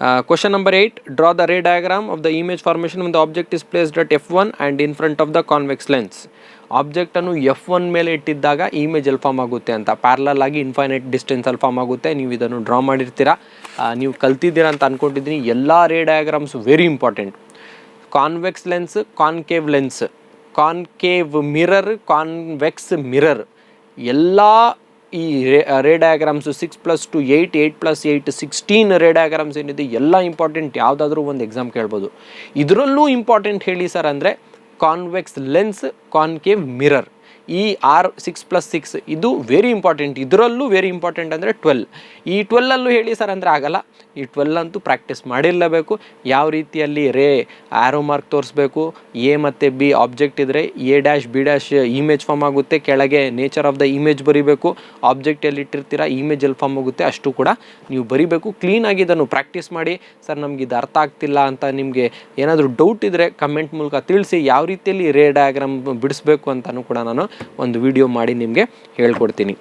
Question number 8. Draw the ray diagram of the image formation when the object is placed at f1 and in front of the convex lens. ಆಬ್ಜೆಕ್ಟನ್ನು F1 ಮೇಲೆ ಇಟ್ಟಿದ್ದಾಗ image ಎಲ್ಲಿ form ಆಗುತ್ತೆ ಅಂತ parallel ಆಗಿ infinite ಡಿಸ್ಟೆನ್ಸಲ್ಲಿ form ಆಗುತ್ತೆ. ನೀವು ಇದನ್ನು draw ಮಾಡಿರ್ತೀರಾ, ನೀವು ಕಲ್ತಿದ್ದೀರಾ ಅಂತ ಅಂದ್ಕೊಂಡಿದ್ದೀನಿ. ಎಲ್ಲ ರೇ diagrams very important. Convex lens, concave lens, concave mirror, convex mirror, ಎಲ್ಲ ಈ ರೇ ಡಯಾಗ್ರಾಮ್ಸು 6+2 8, 8+8 16 ರೇ ಡಯಾಗ್ರಾಮ್ಸ್ ಏನಿದೆ ಎಲ್ಲ ಇಂಪಾರ್ಟೆಂಟ್. ಯಾವುದಾದ್ರೂ ಒಂದು ಎಕ್ಸಾಮ್ ಕೇಳ್ಬೋದು. ಇದರಲ್ಲೂ ಇಂಪಾರ್ಟೆಂಟ್ ಹೇಳಿ ಸರ್ ಅಂದರೆ ಕಾನ್ವೆಕ್ಸ್ ಲೆನ್ಸ್, ಕಾನ್ಕೇವ್ ಮಿರರ್, ಈ 6+6 ಇದು ವೆರಿ ಇಂಪಾರ್ಟೆಂಟ್. ಇದರಲ್ಲೂ ವೆರಿ ಇಂಪಾರ್ಟೆಂಟ್ ಅಂದರೆ 12. ಈ 12ಅಲ್ಲೂ ಹೇಳಿ ಸರ್ ಅಂದರೆ ಆಗಲ್ಲ. ಈ 12 ಅಂತೂ ಪ್ರಾಕ್ಟೀಸ್ ಮಾಡಿರಲೇಬೇಕು. ಯಾವ ರೀತಿಯಲ್ಲಿ ರೇ ಆ್ಯರೋ ಮಾರ್ಕ್ ತೋರಿಸ್ಬೇಕು, ಎ ಮತ್ತು ಬಿ ಆಬ್ಜೆಕ್ಟ್ ಇದ್ದರೆ A', B' ಇಮೇಜ್ ಫಾರ್ಮ್ ಆಗುತ್ತೆ, ಕೆಳಗೆ ನೇಚರ್ ಆಫ್ ದ ಇಮೇಜ್ ಬರೀಬೇಕು, ಆಬ್ಜೆಕ್ಟ್ ಎಲ್ಲಿ ಇಟ್ಟಿರ್ತೀರಾ ಇಮೇಜ್ ಎಲ್ಲಿ ಫಾರ್ಮ್ ಆಗುತ್ತೆ ಅಷ್ಟು ಕೂಡ ನೀವು ಬರೀಬೇಕು. ಕ್ಲೀನಾಗಿ ಇದನ್ನು ಪ್ರಾಕ್ಟೀಸ್ ಮಾಡಿ. ಸರ್ ನಮ್ಗೆ ಇದು ಅರ್ಥ ಆಗ್ತಿಲ್ಲ ಅಂತ ನಿಮಗೆ ಏನಾದರೂ ಡೌಟ್ ಇದ್ದರೆ ಕಮೆಂಟ್ ಮೂಲಕ ತಿಳಿಸಿ. ಯಾವ ರೀತಿಯಲ್ಲಿ ರೇ ಡಯಾಗ್ರಾಮ್ ಬಿಡಿಸ್ಬೇಕು ಅಂತಲೂ ಕೂಡ ನಾನು ಒಂದು ವಿಡಿಯೋ ಮಾಡಿ ನಿಮಗೆ ಹೇಳ್ಕೊಡ್ತೀನಿ.